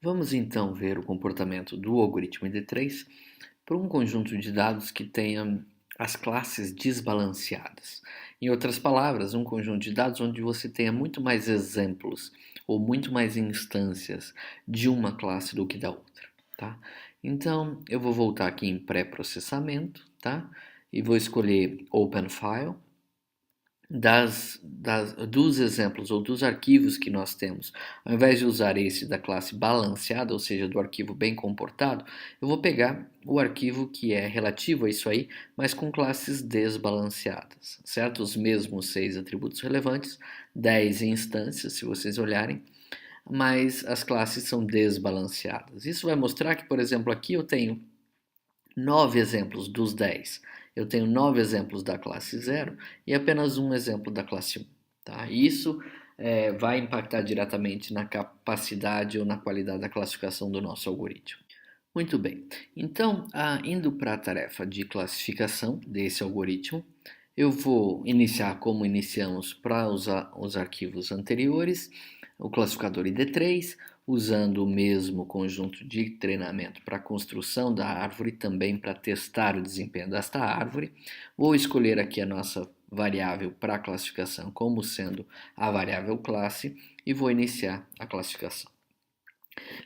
Vamos então ver o comportamento do algoritmo ID3 para um conjunto de dados que tenha as classes desbalanceadas. Em outras palavras, um conjunto de dados onde você tenha muito mais exemplos ou muito mais instâncias de uma classe do que da outra, tá? Então, eu vou voltar aqui em pré-processamento, tá? E vou escolher Open File dos exemplos ou dos arquivos que nós temos, ao invés de usar esse da classe balanceada, ou seja, do arquivo bem comportado, eu vou pegar o arquivo que é relativo a isso aí, mas com classes desbalanceadas, certo? Os mesmos 6 atributos relevantes, 10 instâncias, se vocês olharem, mas as classes são desbalanceadas. Isso vai mostrar que, por exemplo, aqui eu tenho 9 exemplos dos 10. Eu tenho 9 exemplos da classe 0 e apenas um exemplo da classe 1. Tá? Isso vai impactar diretamente na capacidade ou na qualidade da classificação do nosso algoritmo. Muito bem, então, indo para a tarefa de classificação desse algoritmo, eu vou iniciar como iniciamos para os arquivos anteriores, o classificador ID3, usando o mesmo conjunto de treinamento para a construção da árvore, também para testar o desempenho desta árvore. Vou escolher aqui a nossa variável para a classificação como sendo a variável classe e vou iniciar a classificação.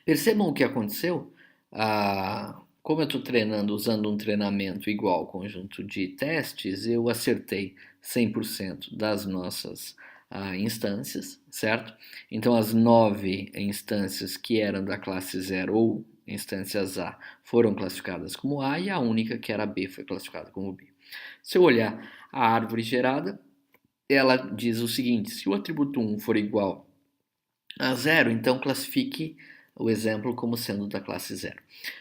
Percebam o que aconteceu? Como eu estou treinando usando um treinamento igual ao conjunto de testes, eu acertei 100% das nossas instâncias, certo? Então, as 9 instâncias que eram da classe 0 ou instâncias A foram classificadas como A e a única que era B foi classificada como B. Se eu olhar a árvore gerada, ela diz o seguinte: se o atributo 1 for igual a 0, então classifique o exemplo como sendo da classe 0.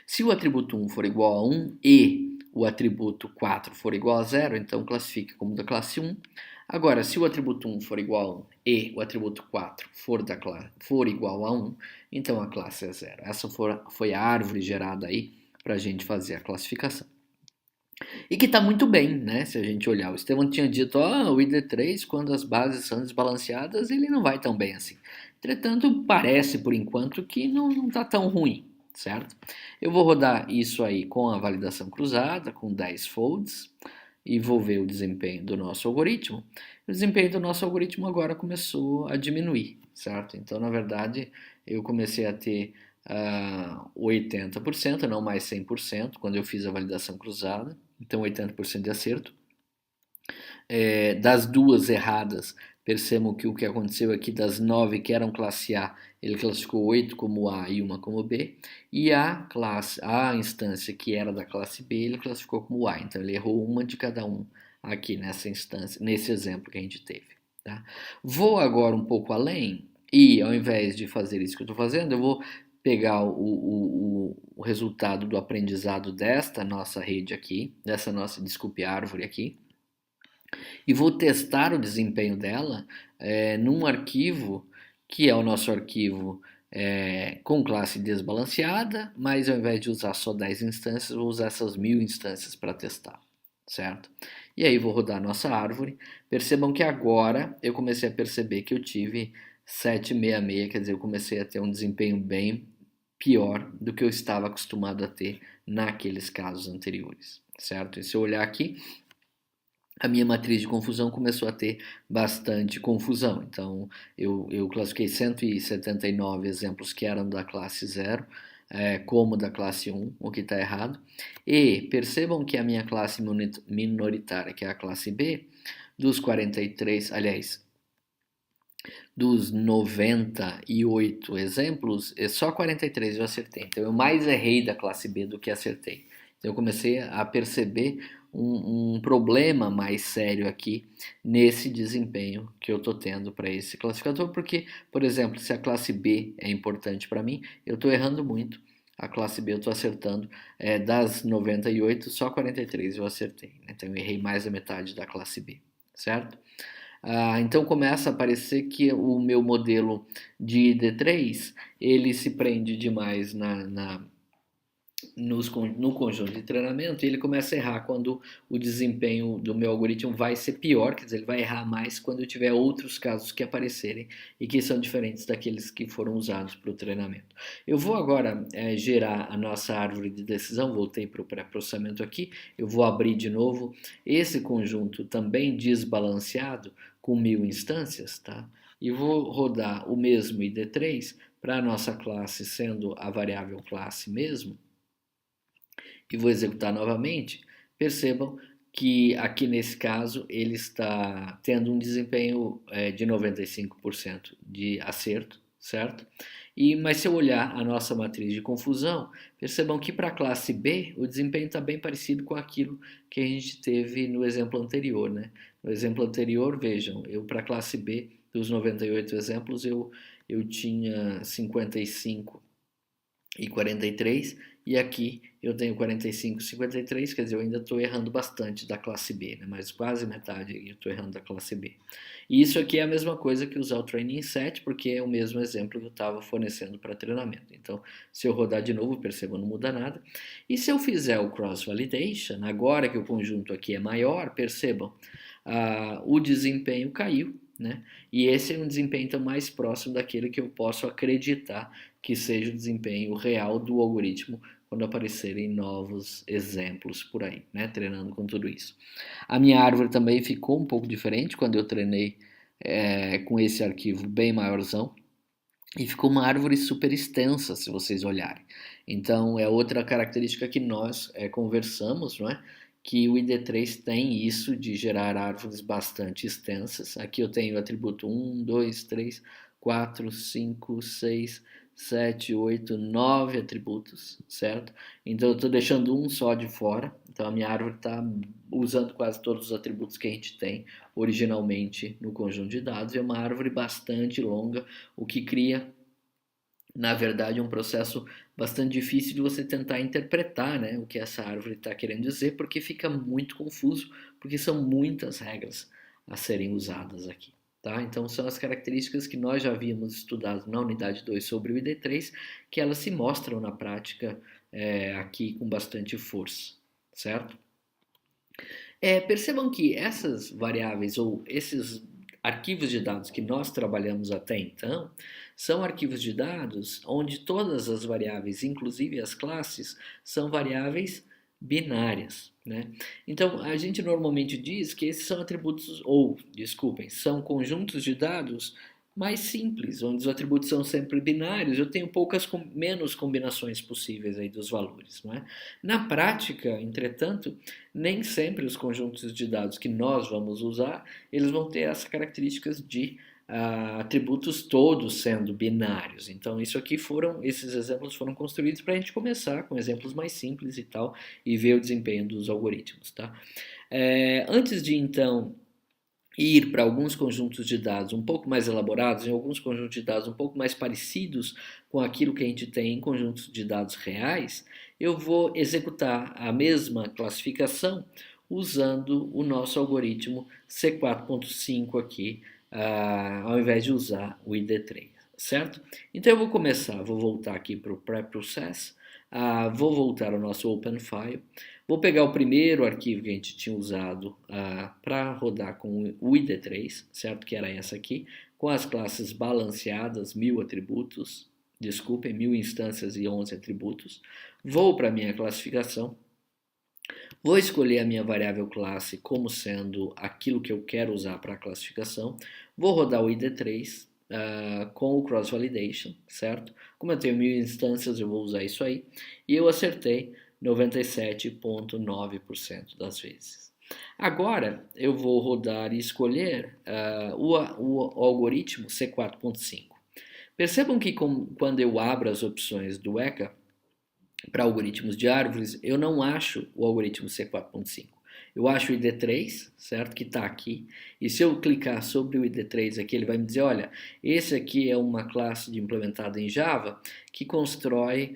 Se o atributo 1 for igual a 1 e o atributo 4 for igual a 0, então classifique como da classe 1. Agora, se o atributo 1 for igual a 1 e o atributo 4 for igual a 1, então a classe é 0. Essa foi a árvore gerada aí para a gente fazer a classificação. E que está muito bem, né? Se a gente olhar. O Estevão tinha dito, o ID3, quando as bases são desbalanceadas, ele não vai tão bem assim. Entretanto, parece por enquanto que não está tão ruim, certo? Eu vou rodar isso aí com a validação cruzada, com 10 folds, e vou ver o desempenho do nosso algoritmo. O desempenho do nosso algoritmo agora começou a diminuir, certo? Então, na verdade, eu comecei a ter 80%, não mais 100%, quando eu fiz a validação cruzada. Então 80% de acerto. Das duas erradas, percebam que o que aconteceu aqui das 9 que eram classe A, ele classificou 8 como A e uma como B, e a instância que era da classe B, ele classificou como A, então ele errou uma de cada um aqui nessa instância, nesse exemplo que a gente teve. Tá? Vou agora um pouco além e ao invés de fazer isso que eu estou fazendo, eu vou pegar o resultado do aprendizado desta nossa rede aqui, dessa nossa, desculpe, árvore aqui, e vou testar o desempenho dela num arquivo que é o nosso arquivo com classe desbalanceada, mas ao invés de usar só 10 instâncias, vou usar essas 1000 instâncias para testar, certo? E aí vou rodar a nossa árvore. Percebam que agora eu comecei a perceber que eu tive 766, quer dizer, eu comecei a ter um desempenho bem pior do que eu estava acostumado a ter naqueles casos anteriores, certo? E se eu olhar aqui, a minha matriz de confusão começou a ter bastante confusão. Então, eu classifiquei 179 exemplos que eram da classe 0, como da classe 1, o que está errado. E percebam que a minha classe minoritária, que é a classe B, dos 43, aliás, dos 98 exemplos, só 43 eu acertei. Então, eu mais errei da classe B do que acertei. Então, eu comecei a perceber um problema mais sério aqui nesse desempenho que eu estou tendo para esse classificador, porque, por exemplo, se a classe B é importante para mim, eu estou errando muito. A classe B eu estou acertando, das 98, só 43 eu acertei. Então, eu errei mais da metade da classe B, certo? Então começa a parecer que o meu modelo de ID3 ele se prende demais no conjunto de treinamento e ele começa a errar quando o desempenho do meu algoritmo vai ser pior, quer dizer, ele vai errar mais quando eu tiver outros casos que aparecerem e que são diferentes daqueles que foram usados para o treinamento. Eu vou agora gerar a nossa árvore de decisão, voltei para o pré-processamento aqui, eu vou abrir de novo esse conjunto também desbalanceado com 1000 instâncias, tá? E vou rodar o mesmo ID3 para a nossa classe sendo a variável classe mesmo, e vou executar novamente, percebam que aqui nesse caso ele está tendo um desempenho de 95% de acerto, certo? Mas se eu olhar a nossa matriz de confusão, percebam que para a classe B o desempenho está bem parecido com aquilo que a gente teve no exemplo anterior, né? No exemplo anterior, vejam, eu para a classe B, dos 98 exemplos, eu tinha 55 e 43, e aqui eu tenho 45 e 53, quer dizer, eu ainda estou errando bastante da classe B, né? Mas quase metade eu estou errando da classe B. E isso aqui é a mesma coisa que usar o training set, porque é o mesmo exemplo que eu estava fornecendo para treinamento. Então, se eu rodar de novo, perceba, não muda nada. E se eu fizer o cross-validation, agora que o conjunto aqui é maior, percebam, o desempenho caiu, né? E esse é um desempenho então mais próximo daquele que eu posso acreditar que seja o desempenho real do algoritmo quando aparecerem novos exemplos por aí, né? Treinando com tudo isso. A minha árvore também ficou um pouco diferente quando eu treinei com esse arquivo bem maiorzão. E ficou uma árvore super extensa, se vocês olharem. Então, é outra característica que nós conversamos, não é? Que o ID3 tem isso de gerar árvores bastante extensas. Aqui eu tenho o atributo 1, 2, 3, 4, 5, 6, 7, 8, 9 atributos, certo? Então eu estou deixando um só de fora. Então a minha árvore está usando quase todos os atributos que a gente tem originalmente no conjunto de dados. É uma árvore bastante longa, o que cria, na verdade, um processo bastante difícil de você tentar interpretar, né, o que essa árvore está querendo dizer, porque fica muito confuso, porque são muitas regras a serem usadas aqui. Tá? Então, são as características que nós já havíamos estudado na unidade 2 sobre o ID3, que elas se mostram na prática aqui com bastante força, certo? Percebam que essas variáveis ou esses arquivos de dados que nós trabalhamos até então são arquivos de dados onde todas as variáveis, inclusive as classes, são variáveis binárias, né? Então, a gente normalmente diz que esses são atributos, ou, desculpem, são conjuntos de dados mais simples, onde os atributos são sempre binários, eu tenho menos combinações possíveis aí dos valores, não é? Na prática, entretanto, nem sempre os conjuntos de dados que nós vamos usar, eles vão ter essas características de atributos todos sendo binários. Então, esses exemplos foram construídos para a gente começar com exemplos mais simples e tal, e ver o desempenho dos algoritmos, tá? Antes de, então, ir para alguns conjuntos de dados um pouco mais elaborados, em alguns conjuntos de dados um pouco mais parecidos com aquilo que a gente tem em conjuntos de dados reais, eu vou executar a mesma classificação usando o nosso algoritmo C4.5 aqui, ao invés de usar o ID3, certo? Então eu vou começar, vou voltar aqui para o pré-process, vou voltar ao nosso OpenFile, vou pegar o primeiro arquivo que a gente tinha usado para rodar com o ID3, certo? Que era essa aqui, com as classes balanceadas, 1000 atributos, desculpem, 1000 instâncias e 11 atributos. Vou para a minha classificação, vou escolher a minha variável classe como sendo aquilo que eu quero usar para a classificação, vou rodar o ID3 com o cross-validation, certo? Como eu tenho 1000 instâncias, eu vou usar isso aí, e eu acertei 97,9% das vezes. Agora eu vou rodar e escolher o algoritmo C4.5. Percebam que quando eu abro as opções do ECA para algoritmos de árvores, eu não acho o algoritmo C4.5. Eu acho o ID3, certo? Que está aqui. E se eu clicar sobre o ID3 aqui, ele vai me dizer, olha, esse aqui é uma classe implementada em Java que constrói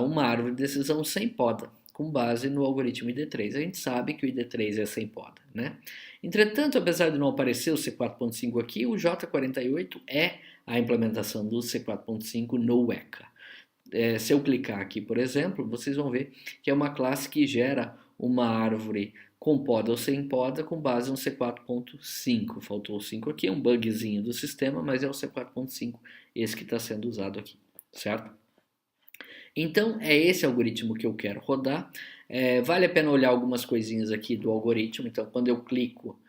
uma árvore de decisão sem poda, com base no algoritmo ID3. A gente sabe que o ID3 é sem poda, né? Entretanto, apesar de não aparecer o C4.5 aqui, o J48 é a implementação do C4.5 no ECA. se eu clicar aqui, por exemplo, vocês vão ver que é uma classe que gera uma árvore com poda ou sem poda com base no C4.5. Faltou o 5 aqui, é um bugzinho do sistema, mas é o C4.5 esse que está sendo usado aqui, certo? Então, é esse algoritmo que eu quero rodar. Vale a pena olhar algumas coisinhas aqui do algoritmo. Então, quando eu clico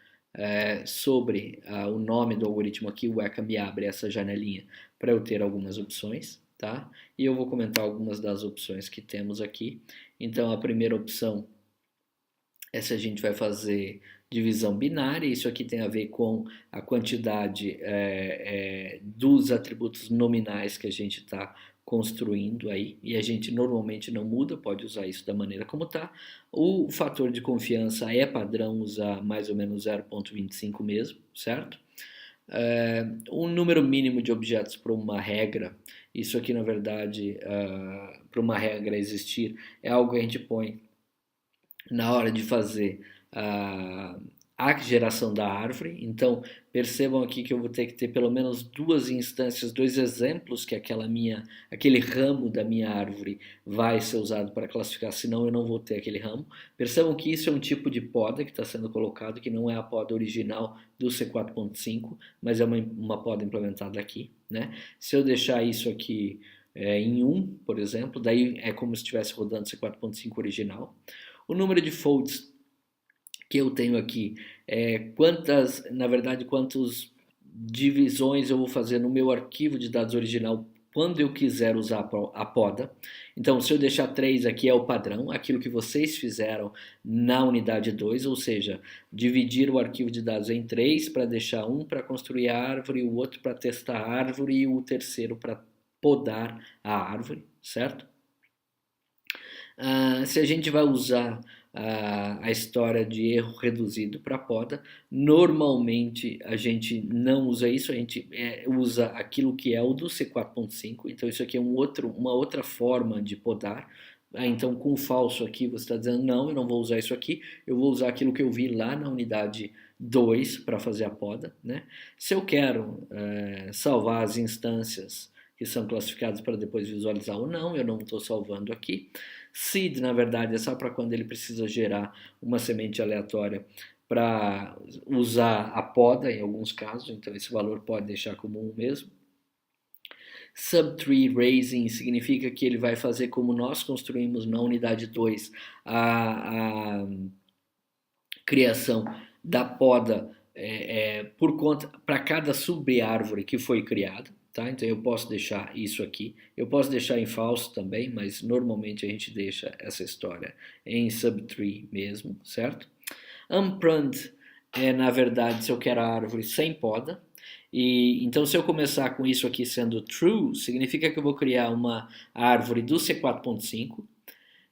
sobre o nome do algoritmo aqui, o ECA me abre essa janelinha para eu ter algumas opções, tá? E eu vou comentar algumas das opções que temos aqui. Então, a primeira opção é se a gente vai fazer divisão binária. Isso aqui tem a ver com a quantidade dos atributos nominais que a gente está construindo aí, e a gente normalmente não muda, pode usar isso da maneira como está. O fator de confiança é padrão usar mais ou menos 0,25 mesmo, certo? Um número mínimo de objetos para uma regra, isso aqui na verdade, para uma regra existir, é algo que a gente põe na hora de fazer a geração da árvore. Então percebam aqui que eu vou ter que ter pelo menos duas instâncias, dois exemplos que aquele ramo da minha árvore vai ser usado para classificar, senão eu não vou ter aquele ramo. Percebam que isso é um tipo de poda que está sendo colocado, que não é a poda original do C4.5, mas é uma poda implementada aqui, né? Se eu deixar isso aqui em 1, por exemplo, daí é como se estivesse rodando C4.5 original. O número de folds que eu tenho aqui quantas divisões eu vou fazer no meu arquivo de dados original quando eu quiser usar a poda. Então, se eu deixar 3 aqui é o padrão, aquilo que vocês fizeram na unidade 2, ou seja, dividir o arquivo de dados em 3 para deixar um para construir a árvore, o outro para testar a árvore e o terceiro para podar a árvore, certo? Se a gente vai usar a história de erro reduzido para poda, normalmente a gente não usa isso, a gente usa aquilo que é o do C4.5, então isso aqui é uma outra forma de podar. Então com o falso aqui você está dizendo não, eu não vou usar isso aqui, eu vou usar aquilo que eu vi lá na unidade 2 para fazer a poda, né? Se eu quero salvar as instâncias que são classificadas para depois visualizar ou não, eu não estou salvando aqui. Seed, na verdade, é só para quando ele precisa gerar uma semente aleatória para usar a poda em alguns casos, então esse valor pode deixar como 1 mesmo. Subtree raising significa que ele vai fazer como nós construímos na unidade 2 a criação da poda por conta para cada sub-árvore que foi criada. Tá? Então eu posso deixar isso aqui, eu posso deixar em falso também, mas normalmente a gente deixa essa história em subtree mesmo, certo? Unpruned na verdade, se eu quero a árvore sem poda, e então se eu começar com isso aqui sendo true, significa que eu vou criar uma árvore do C4.5,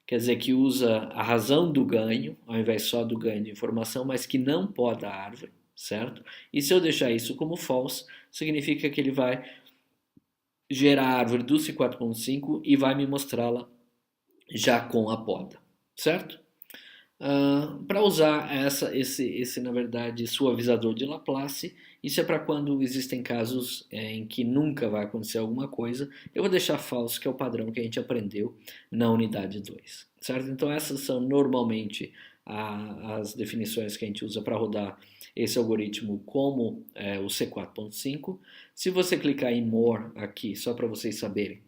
quer dizer que usa a razão do ganho, ao invés só do ganho de informação, mas que não poda a árvore, certo? E se eu deixar isso como false, significa que ele vai gerar a árvore do C4.5 e vai me mostrá-la já com a poda, certo? Para usar esse, na verdade, suavizador de Laplace, isso é para quando existem casos em que nunca vai acontecer alguma coisa. Eu vou deixar falso, que é o padrão que a gente aprendeu na unidade 2, certo? Então essas são normalmente as definições que a gente usa para rodar esse algoritmo como o C4.5. Se você clicar em More aqui, só para vocês saberem,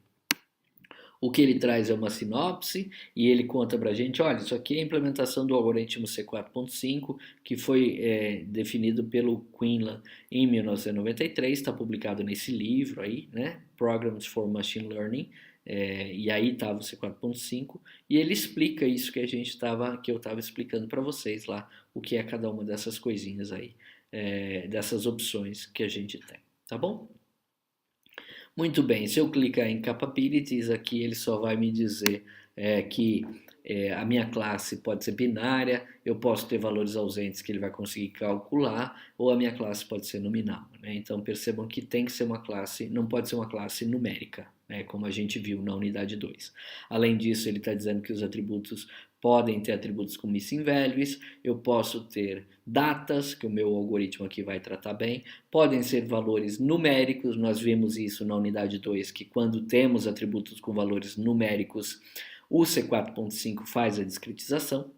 o que ele traz é uma sinopse e ele conta para a gente, olha, isso aqui é a implementação do algoritmo C4.5 que foi definido pelo Quinlan em 1993, está publicado nesse livro aí, né, Programs for Machine Learning, e aí estava o C4.5 e ele explica isso que eu estava explicando para vocês lá, o que é cada uma dessas coisinhas aí, dessas opções que a gente tem, tá bom? Muito bem, se eu clicar em Capabilities aqui, ele só vai me dizer que a minha classe pode ser binária, eu posso ter valores ausentes que ele vai conseguir calcular, ou a minha classe pode ser nominal, né? Então percebam que tem que ser uma classe, não pode ser uma classe numérica, né, como a gente viu na unidade 2. Além disso, ele está dizendo que os atributos podem ter atributos com missing values, eu posso ter datas, que o meu algoritmo aqui vai tratar bem, podem ser valores numéricos, nós vimos isso na unidade 2, que quando temos atributos com valores numéricos, o C4.5 faz a discretização.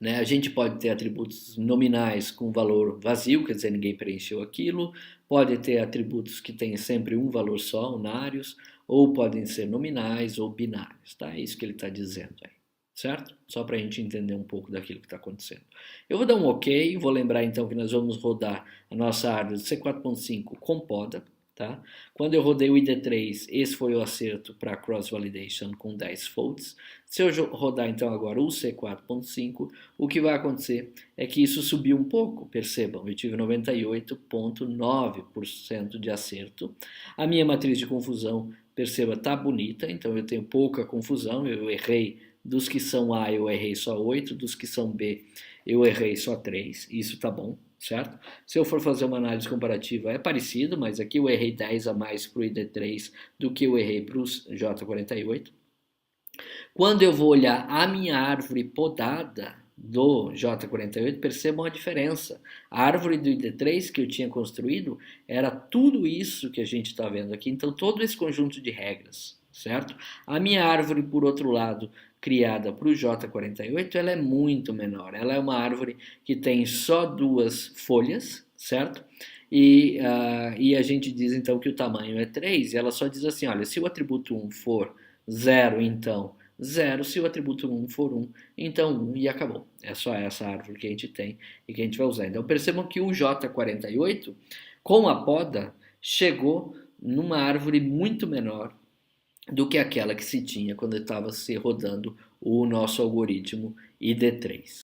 Né? A gente pode ter atributos nominais com valor vazio, quer dizer, ninguém preencheu aquilo, pode ter atributos que têm sempre um valor só, unários, ou podem ser nominais ou binários, tá? É isso que ele está dizendo aí, certo? Só para a gente entender um pouco daquilo que está acontecendo. Eu vou dar um OK, vou lembrar então que nós vamos rodar a nossa árvore C4.5 com poda, tá? Quando eu rodei o ID3, esse foi o acerto para Cross Validation com 10 folds. Se eu rodar então agora o C4.5, o que vai acontecer é que isso subiu um pouco, percebam, eu tive 98,9% de acerto. A minha matriz de confusão, perceba, tá bonita, então eu tenho pouca confusão, eu errei dos que são A, eu errei só 8, dos que são B, eu errei só 3, isso tá bom, certo? Se eu for fazer uma análise comparativa, é parecido, mas aqui eu errei 10 a mais para o ID3 do que eu errei para o J48. Quando eu vou olhar a minha árvore podada do J48, percebam a diferença. A árvore do ID3 que eu tinha construído era tudo isso que a gente está vendo aqui, então todo esse conjunto de regras, certo? A minha árvore, por outro lado, criada para o J48, ela é muito menor. Ela é uma árvore que tem só 2 folhas, certo? E a gente diz então que o tamanho é 3, e ela só diz assim, olha, se o atributo 1 for 0, então 0, se o atributo 1 for 1, então 1 e acabou. É só essa árvore que a gente tem e que a gente vai usar. Então percebam que o J48, com a poda, chegou numa árvore muito menor do que aquela que se tinha quando estava se rodando o nosso algoritmo ID3.